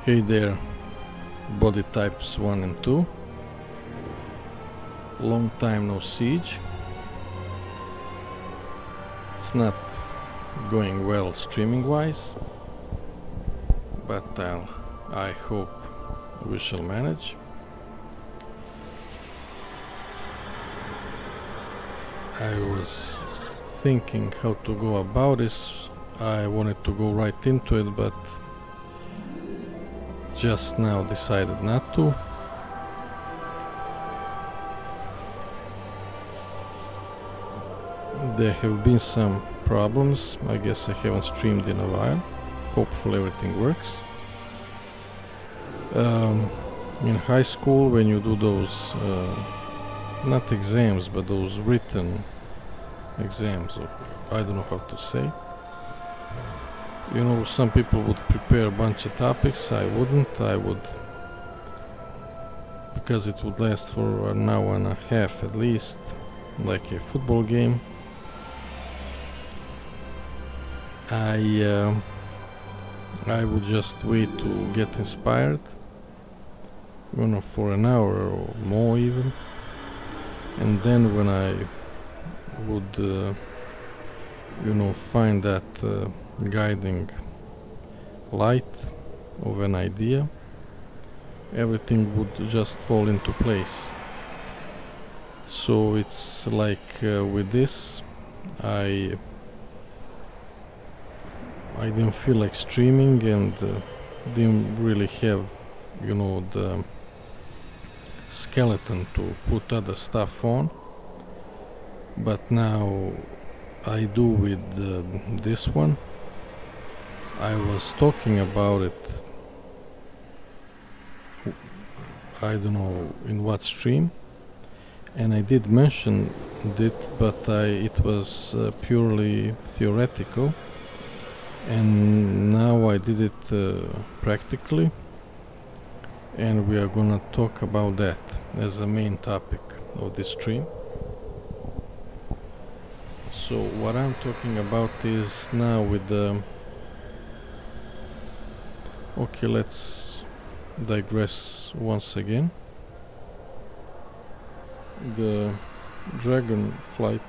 Hey there, body types 1 and 2. Long time no siege. It's not going well streaming wise, but I hope we shall manage. I was thinking how to go about this. I wanted to go right into it, but just now decided not to. There have been some problems. I guess I haven't streamed in a while. Hopefully everything works. In high school, when you do those not exams but those written exams, or I don't know how to say, you know, some people would prepare a bunch of topics. I wouldn't. I would, because it would last for an hour and a half at least, like a football game. I would just wait to get inspired, you know, for an hour or more even, and then when I would, you know, find that guiding light of an idea, everything would just fall into place. So it's like with this, I didn't feel like streaming and didn't really have, you know, the skeleton to put other stuff on. But now I do with this one. I was talking about it, I don't know in what stream, and I did mention it, but it was purely theoretical. And now I did it practically, and we are gonna talk about that as a main topic of this stream. So what I'm talking about is now with the... Okay, let's digress once again. The dragon flight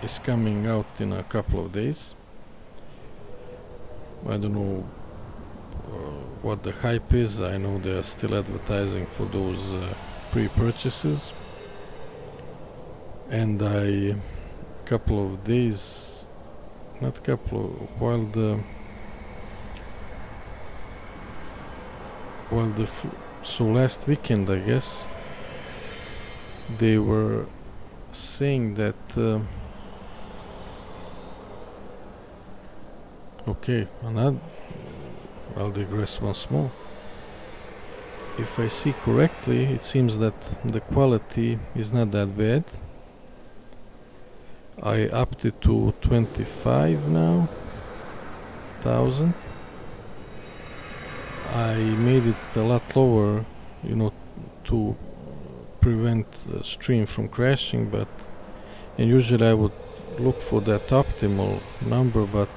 is coming out in a couple of days. I don't know what the hype is. I know they are still advertising for those pre-purchases, and couple of days, not couple of, while so last weekend I guess they were saying that okay, and I'll digress once more. If I see correctly, it seems that the quality is not that bad. I upped it to 25 now, 1000. I made it a lot lower, you know, to prevent the stream from crashing, and usually I would look for that optimal number, but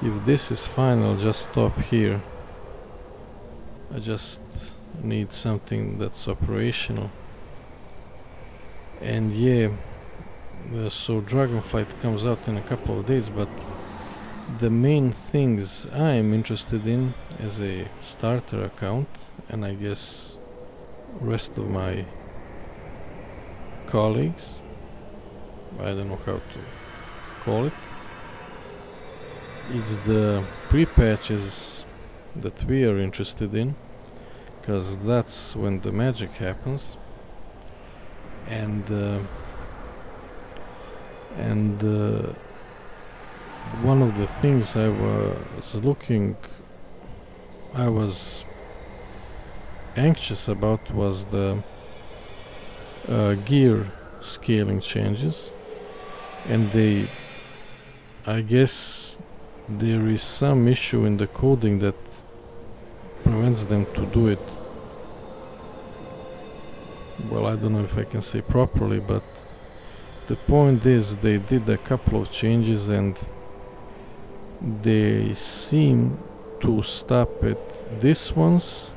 if this is fine, I'll just stop here. I just need something that's operational. And yeah, so Dragonflight comes out in a couple of days, but the main things I'm interested in as a starter account, and I guess rest of my colleagues, I don't know how to call it, it's the pre-patches that we are interested in, because that's when the magic happens. And one of the things I was anxious about was the gear scaling changes, and I guess there is some issue in the coding that prevents them to do it. Well, I don't know if I can say properly, but the point is they did a couple of changes, and they seem to stop at this ones,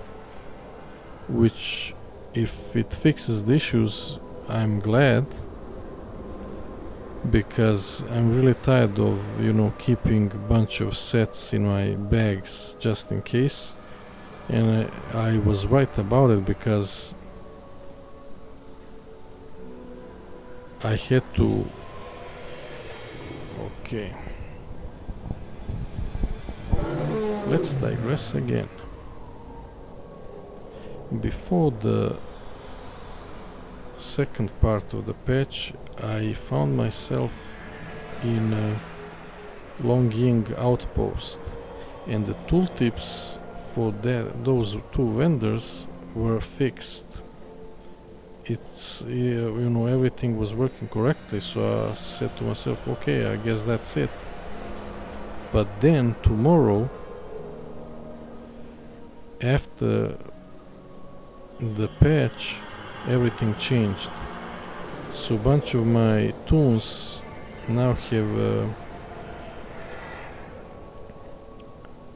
which if it fixes the issues, I'm glad, because I'm really tired of, keeping a bunch of sets in my bags just in case. And I was right about it, because I had to... Okay. Let's digress again. Before the second part of the patch, I found myself in a Longying outpost, and the tooltips for those two vendors were fixed. It's everything was working correctly, so I said to myself, okay, I guess that's it. But then tomorrow, after the patch, everything changed. So a bunch of my toons now have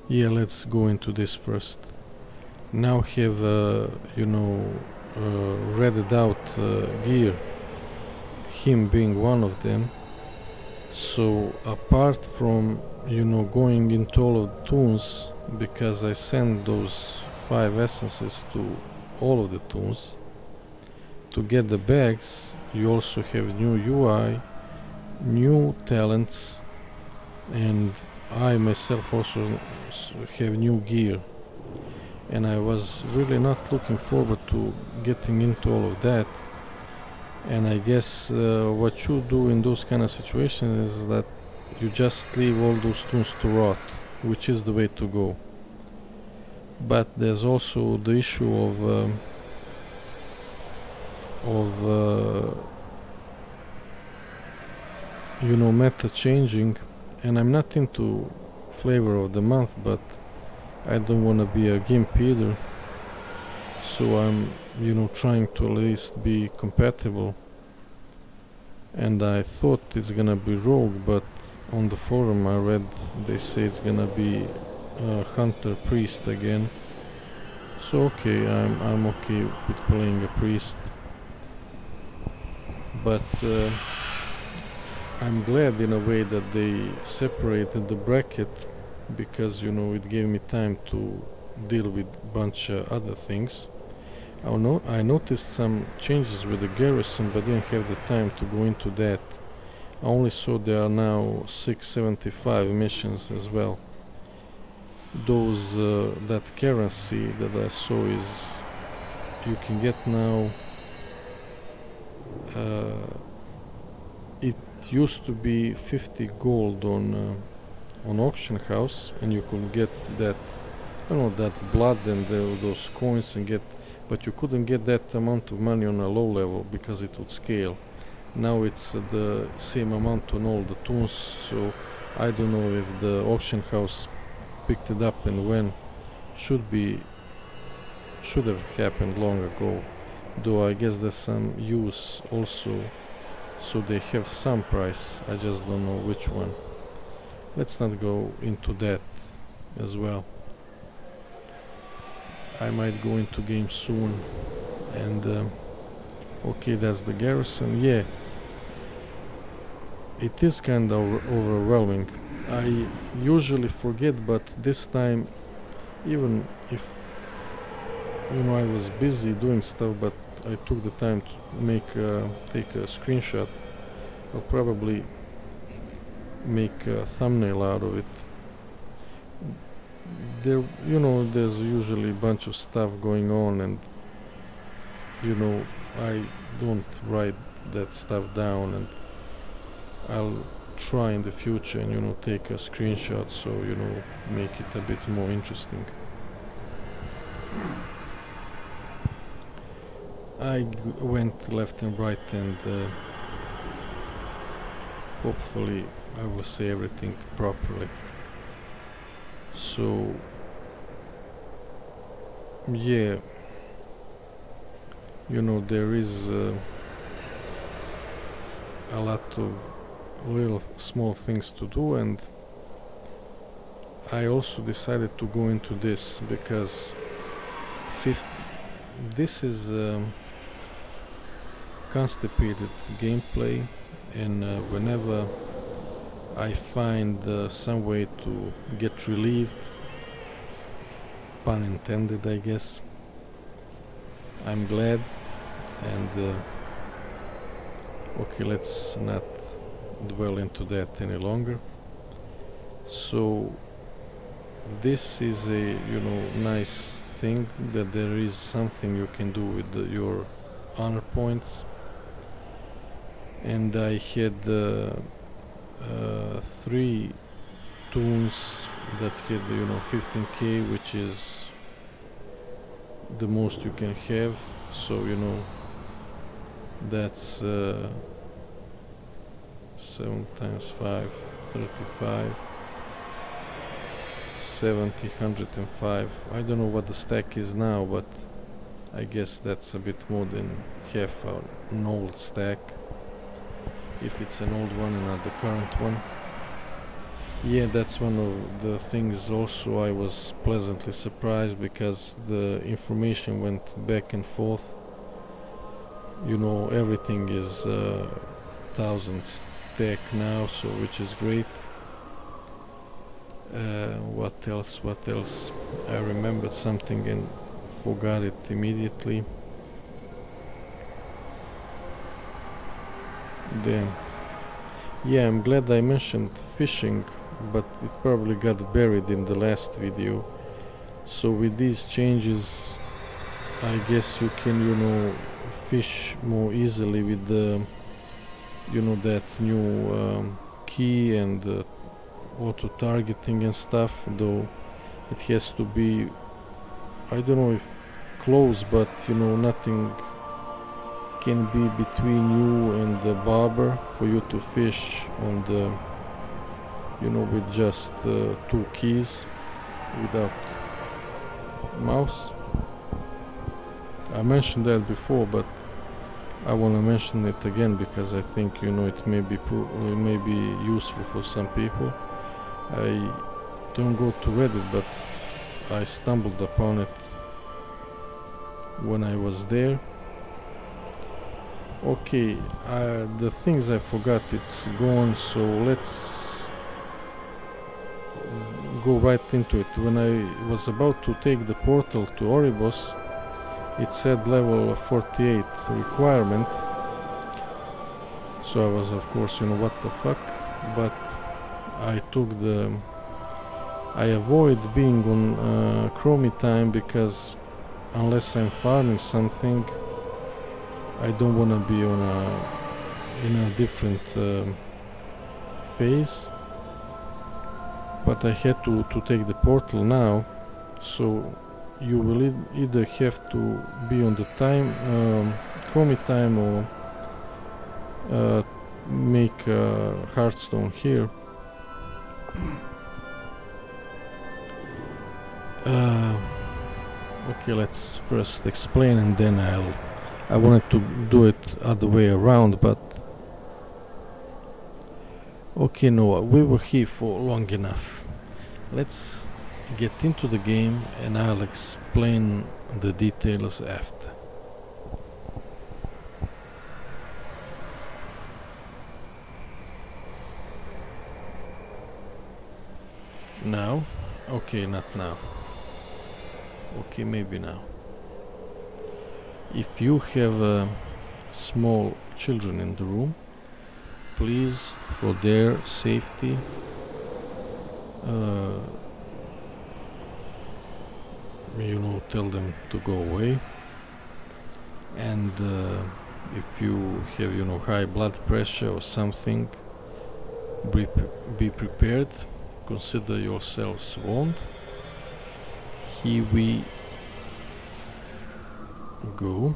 let's go into this first. Now have redded out gear, him being one of them. So apart from going into all of the toons, because I sent those 5 essences to all of the toons, to get the bags you also have new UI, new talents, and I myself also have new gear. And I was really not looking forward to getting into all of that. And I guess what you do in those kind of situations is that you just leave all those toons to rot, which is the way to go. But there's also the issue of meta changing, and I'm not into flavor of the month, but I don't want to be a gimp either, so I'm trying to at least be compatible. And I thought it's gonna be rogue, but on the forum I read they say it's gonna be hunter priest again. So okay, I'm okay with playing a priest, but I'm glad in a way that they separated the bracket, because it gave me time to deal with bunch of other things. I noticed some changes with the Garrison, but didn't have the time to go into that. I only saw there are now 675 missions as well. Those that currency that I saw is you can get now. It used to be 50 gold on auction house, and you could get that, that blood and those coins and get, but you couldn't get that amount of money on a low level because it would scale. Now it's the same amount on all the toons, so I don't know if the auction house picked it up and when. Should have happened long ago, though I guess there's some use also, so they have some price, I just don't know which one. Let's not go into that as well. I might go into game soon. And okay, that's the Garrison. Yeah, it is kind of overwhelming. I usually forget, but this time, even if I was busy doing stuff, but I took the time to take a screenshot. I'll probably make a thumbnail out of it. There's usually a bunch of stuff going on, and I don't write that stuff down, and I'll try in the future and take a screenshot, so make it a bit more interesting. I went left and right, and hopefully I will say everything properly. So yeah, there is a lot of little small things to do, and I also decided to go into this because this is constipated gameplay, and whenever I find some way to get relieved, pun intended I guess, I'm glad. And okay, let's not dwell into that any longer. So this is a nice thing that there is something you can do with your honor points. And I had 3 tunes that had 15k, which is the most you can have. So that's 7 times 5, 35, 70, 105. I don't know what the stack is now, but I guess that's a bit more than half an old stack, if it's an old one and not the current one. Yeah, that's one of the things also I was pleasantly surprised, because the information went back and forth. Everything is 1000 stack now, so which is great. What else? I remembered something and forgot it immediately. Damn. Yeah, I'm glad I mentioned fishing, but it probably got buried in the last video. So with these changes, I guess you can fish more easily with the that new key and auto targeting and stuff, though it has to be, I don't know if close, but nothing can be between you and the barber for you to fish on the with just 2 keys without mouse. I mentioned that before, but I want to mention it again because I think it may be useful for some people. I don't go to Reddit, but I stumbled upon it when I was there. Okay, the things I forgot, it's gone, so let's go right into it. When I was about to take the portal to Oribos, it said level 48 requirement, so I was of course what the fuck, but I avoid being on chromie time, because unless I'm farming something, I don't want to be in a different phase. But I had to take the portal now, so you will either have to be on the time chromie time, or make Hearthstone here. Okay, let's first explain, and then I wanted to do it other way around, but okay, no, we were here for long enough. Let's get into the game and I'll explain the details after. Now? Okay, not now. Okay, maybe now. If you have small children in the room, please, for their safety, tell them to go away. And if you have high blood pressure or something, be prepared. Consider yourselves warned. Here we go.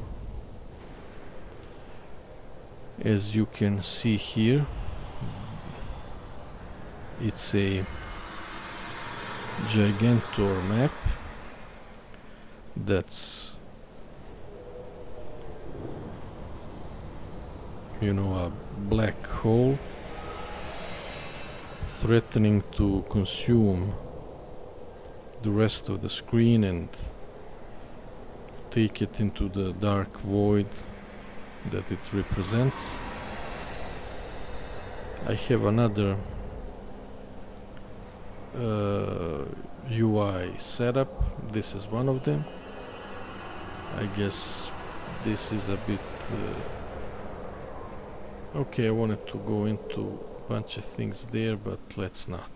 As you can see here, it's a Gigantor map. That's a black hole threatening to consume the rest of the screen and take it into the dark void that it represents. I have another UI setup. This is one of them. I guess this is a bit okay. I wanted to go into a bunch of things there, but let's not.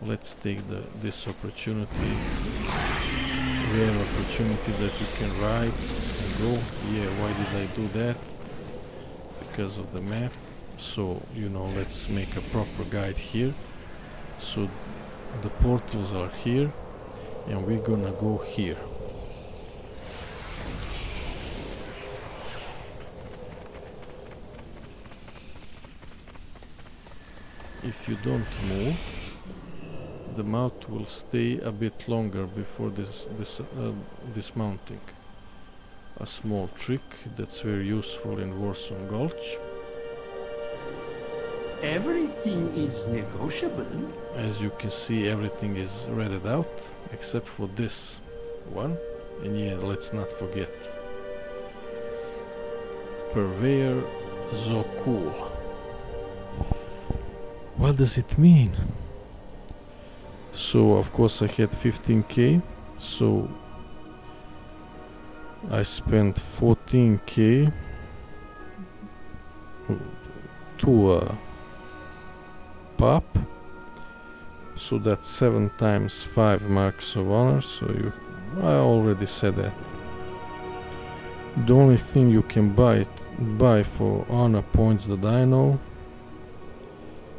Let's take this opportunity, rare opportunity that you can write and go. Yeah, why did I do that? Because of the map. So, you know, let's make a proper guide here. So the portals are here and we're gonna go here. If you don't move, the mount will stay a bit longer before dismounting. A small trick that's very useful in Warson Gulch. Everything is negotiable. As you can see, everything is redded out except for this one. And yeah, let's not forget Purveyor Zokul. What does it mean? So of course I had 15k, so I spent 14k to pop, so that's 7 times 5 marks of honor. So I already said that. The only thing you can buy for honor points that I know,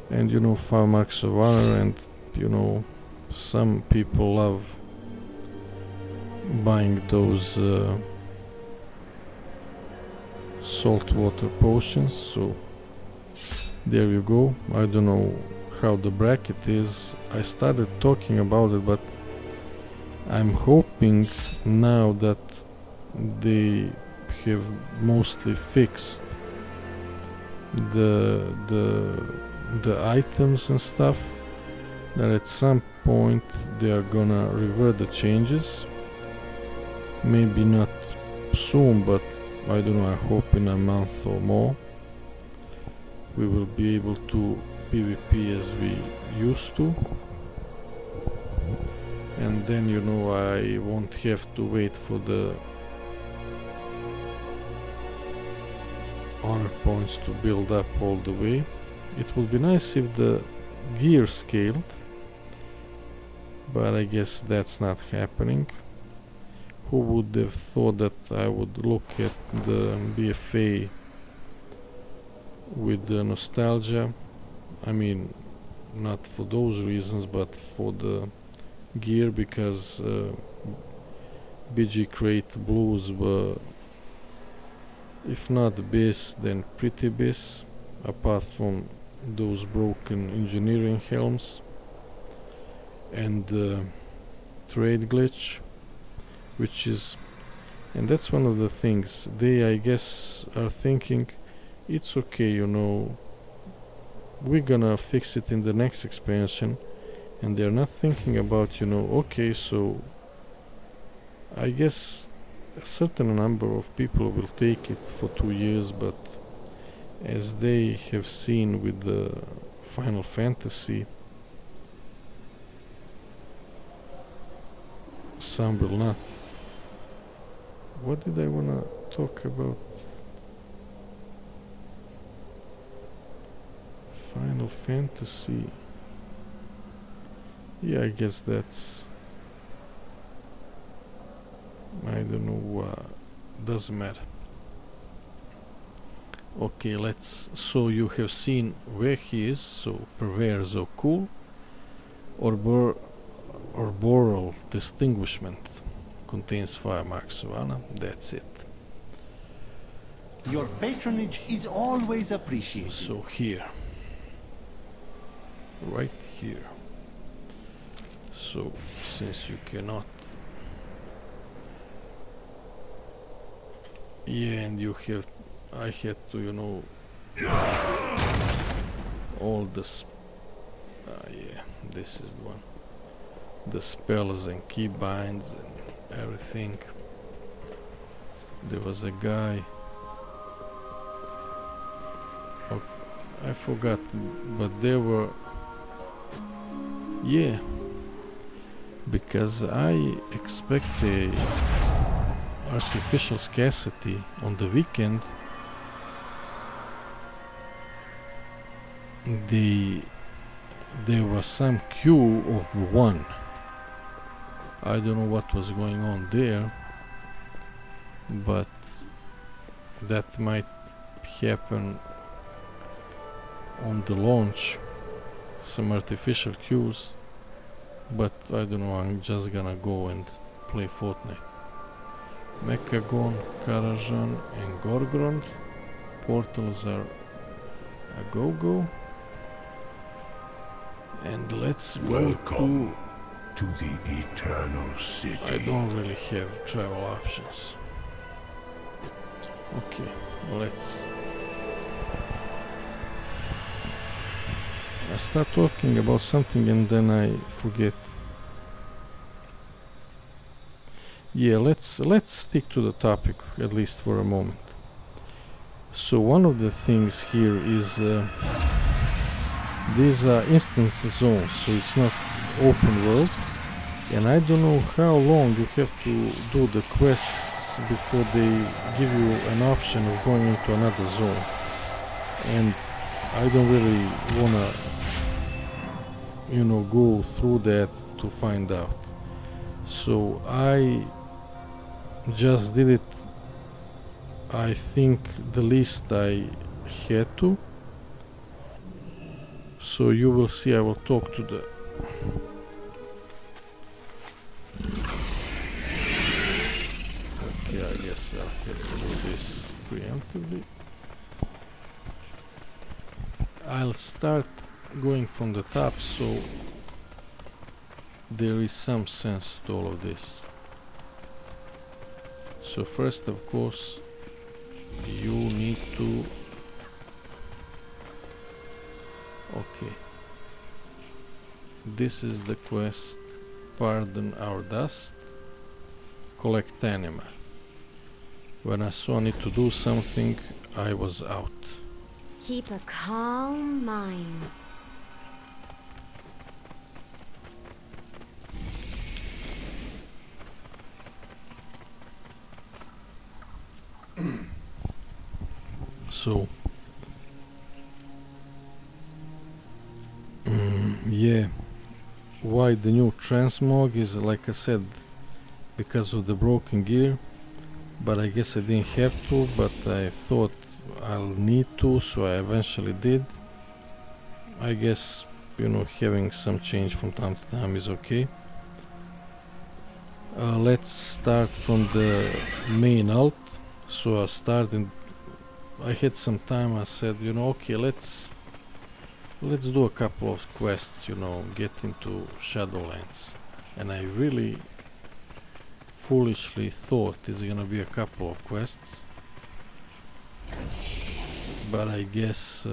and you know, 5 marks of honor, and you know, some people love buying those saltwater potions, so there you go. I don't know how the bracket is. I started talking about it, but I'm hoping now that they have mostly fixed the items and stuff, that at some point they are gonna revert the changes. Maybe not soon, but I don't know, I hope in a month or more we will be able to PvP as we used to, and then you know I won't have to wait for the honor points to build up all the way. It would be nice if the gear scaled, but I guess that's not happening. Who would have thought that I would look at the BFA with the nostalgia? I mean, not for those reasons, but for the gear, because BG Crate Blues were, if not BIS, then pretty BIS, apart from those broken engineering helms and trade glitch, which is, and that's one of the things they, I guess, are thinking it's okay, you know, we're gonna fix it in the next expansion, and they're not thinking about, you know, okay, so I guess a certain number of people will take it for 2 years, but as they have seen with the Final Fantasy, some will not. What did I wanna talk about? Final Fantasy. Yeah, I guess that's, I don't know, doesn't matter. Okay, so you have seen where he is, so Purveyor Zokul, Arboreal Distinguishment, contains 5 marks of honor, that's it. Your patronage is always appreciated. So here, right here. So since you cannot, yeah, and you have, I had to, you know, all this, yeah, this is the one. the spells and keybinds and everything. There was a guy, oh, I forgot, but there were, yeah, because I expect a artificial scarcity on the weekend. There was some queue of 1. I don't know what was going on there, but that might happen on the launch, some artificial queues, but I don't know, I'm just gonna go and play Fortnite. Mechagon, Karajan and Gorgrond. Portals are a go-go. And let's Welcome to the Eternal City. I don't really have travel options. Okay, let's... I start talking about something and then I forget. Yeah, let's stick to the topic at least for a moment. So one of the things here is these are instance zones, so it's not open world, and I don't know how long you have to do the quests before they give you an option of going into another zone, and I don't really wanna, go through that to find out. So I just did it, I think the least I had to. So you will see, I will talk to the... Okay, I guess I'll have to do this preemptively. I'll start going from the top, so there is some sense to all of this. So first, of course, you need to... Okay. This is the quest, Pardon Our Dust, collect anima. When I saw I need to do something, I was out. Keep a calm mind. So, yeah, why the new transmog is, like I said, because of the broken gear, but I guess I didn't have to, but I thought I'll need to, so I eventually did. I guess, having some change from time to time is okay. Let's start from the main alt. So I started, I had some time, I said, okay, let's do a couple of quests, get into Shadowlands. And I really foolishly thought it's gonna be a couple of quests. But I guess,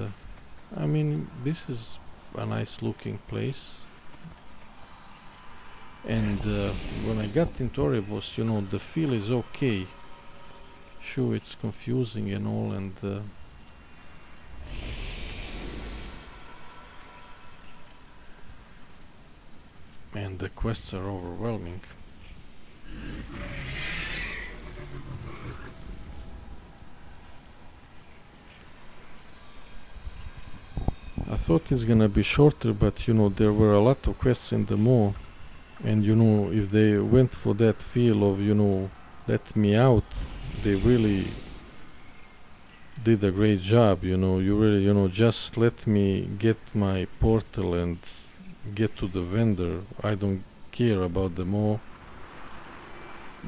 this is a nice looking place. And when I got into Oribos, the feel is okay. Sure, it's confusing and all, and the quests are overwhelming. I thought it's gonna be shorter, but there were a lot of quests in the mall, and if they went for that feel of let me out, they really did a great job. You really just let me get my portal and get to the vendor. I don't care about the mall,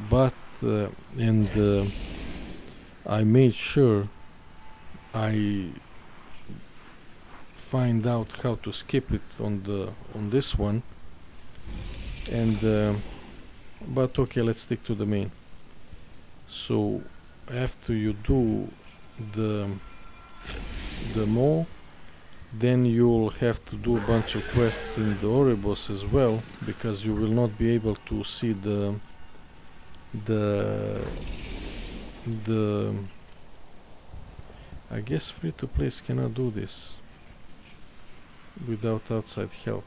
but I made sure I find out how to skip it on this one, and but okay, let's stick to the main. So after you do the mall, then you'll have to do a bunch of quests in the Oribos as well, because you will not be able to see the I guess free-to-play cannot do this without outside help.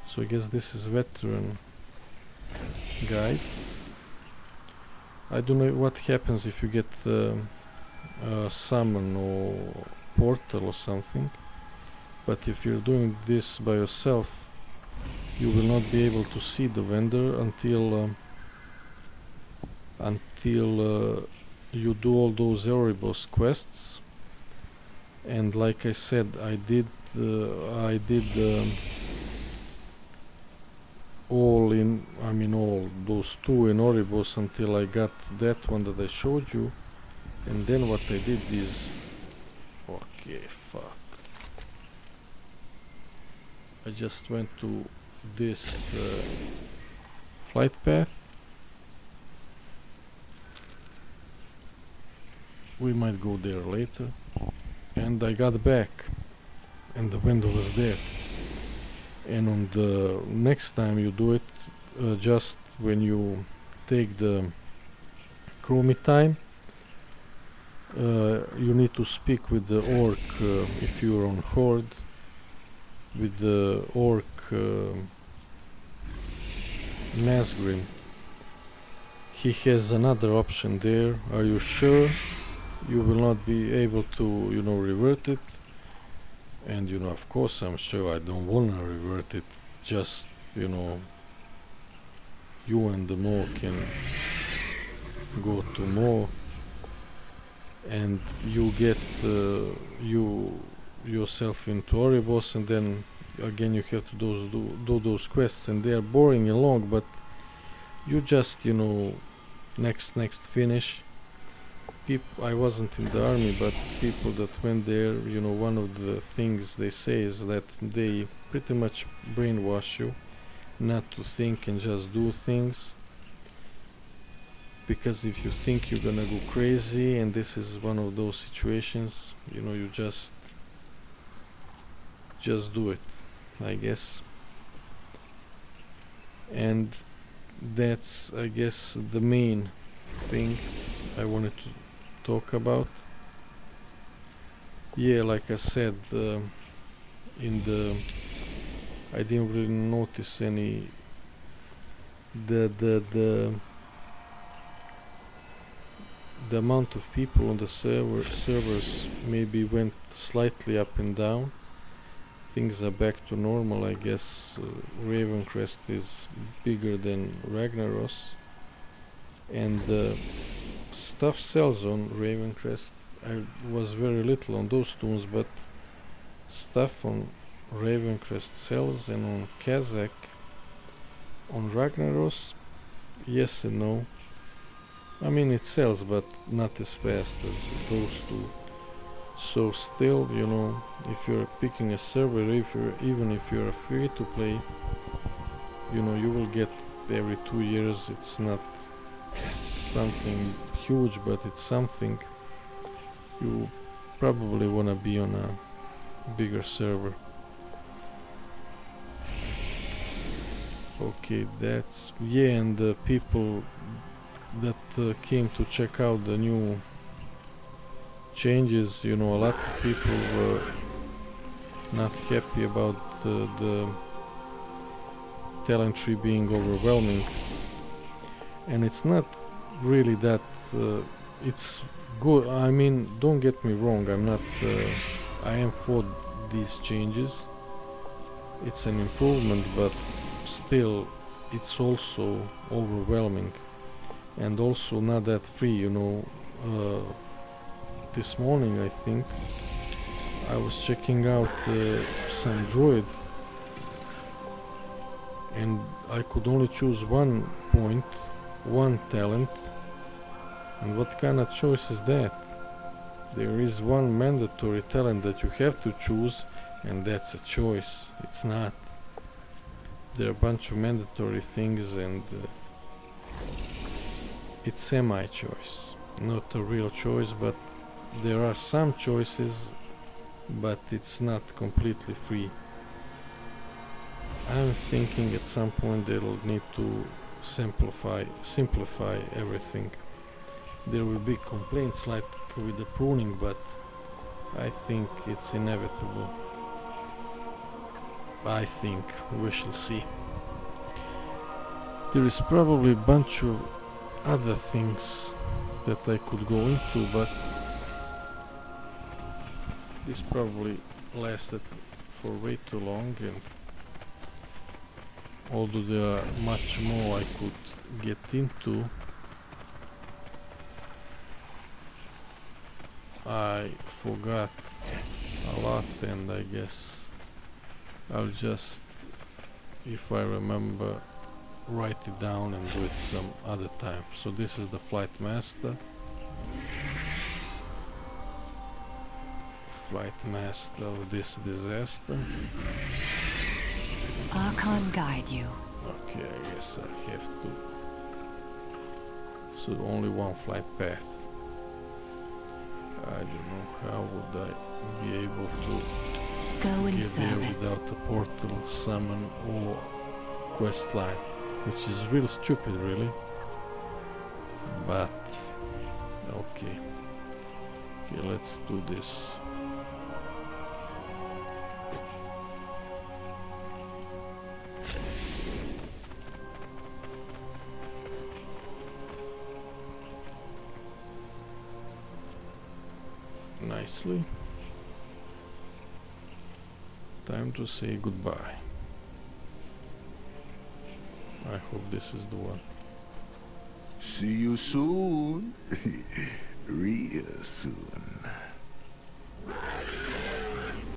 So I guess this is veteran guide. I don't know what happens if you get a summon or portal or something, but if you're doing this by yourself, you will not be able to see the vendor until you do all those Erebos quests. And like I said, I did all those two in Oribos until I got that one that I showed you. And then what I did is, okay, fuck, I just went to this flight path. We might go there later. And I got back and the window was there. And on the next time you do it, just when you take the chromie time, you need to speak with the orc if you're on horde, with the orc Nazgrim. He has another option there. Are you sure? You will not be able to, revert it. And of course I'm sure I don't wanna revert it. Just, you and the Mo can go to Mo, and you get you yourself into Oribos, and then again you have to do those quests, and they are boring and long, but you just next finish. I wasn't in the army, but people that went there, one of the things they say is that they pretty much brainwash you not to think and just do things, because if you think you're gonna go crazy, and this is one of those situations, you just do it, I guess. And that's, I guess, the main thing I wanted to talk about. Yeah, like I said, I didn't really notice any the amount of people on the servers maybe went slightly up and down. Things are back to normal, I guess. Ravencrest is bigger than Ragnaros, and stuff sells on Ravencrest. I was very little on those toons, but stuff on Ravencrest sells, and on Kazakh, on Ragnaros, yes and no. I mean, it sells, but not as fast as those two. So still, if you're picking a server, even if you're free to play, you will get every 2 years. It's not something huge, but it's something. You probably want to be on a bigger server. Okay, and the people that came to check out the new changes, a lot of people were not happy about the talent tree being overwhelming, and it's not really that it's good. I mean, don't get me wrong, I am for these changes. It's an improvement, but still it's also overwhelming, and also not that free. This morning, I think I was checking out some druid, and I could only choose 1 point, 1 talent. And what kind of choice is that? There is 1 mandatory talent that you have to choose, and that's a choice. It's not. There are a bunch of mandatory things, and it's semi-choice, not a real choice, but there are some choices but it's not completely free. I'm thinking at some point they'll need to simplify everything. There will be complaints like with the pruning, but I think it's inevitable. I think we shall see. There is probably a bunch of other things that I could go into, but this probably lasted for way too long, and although there are much more I could get into, I forgot a lot, and I guess I'll just, if I remember, write it down and do it some other time. So this is the flight master. Flight master of this disaster. Archon guide you. Okay, I guess I have to. So only one flight path. I don't know how would I be able to Go in get there service. without a portal, summon, or quest line, which is real stupid, really. But okay, let's do this. Nicely. Time to say goodbye. I hope this is the one. See you soon. Real soon.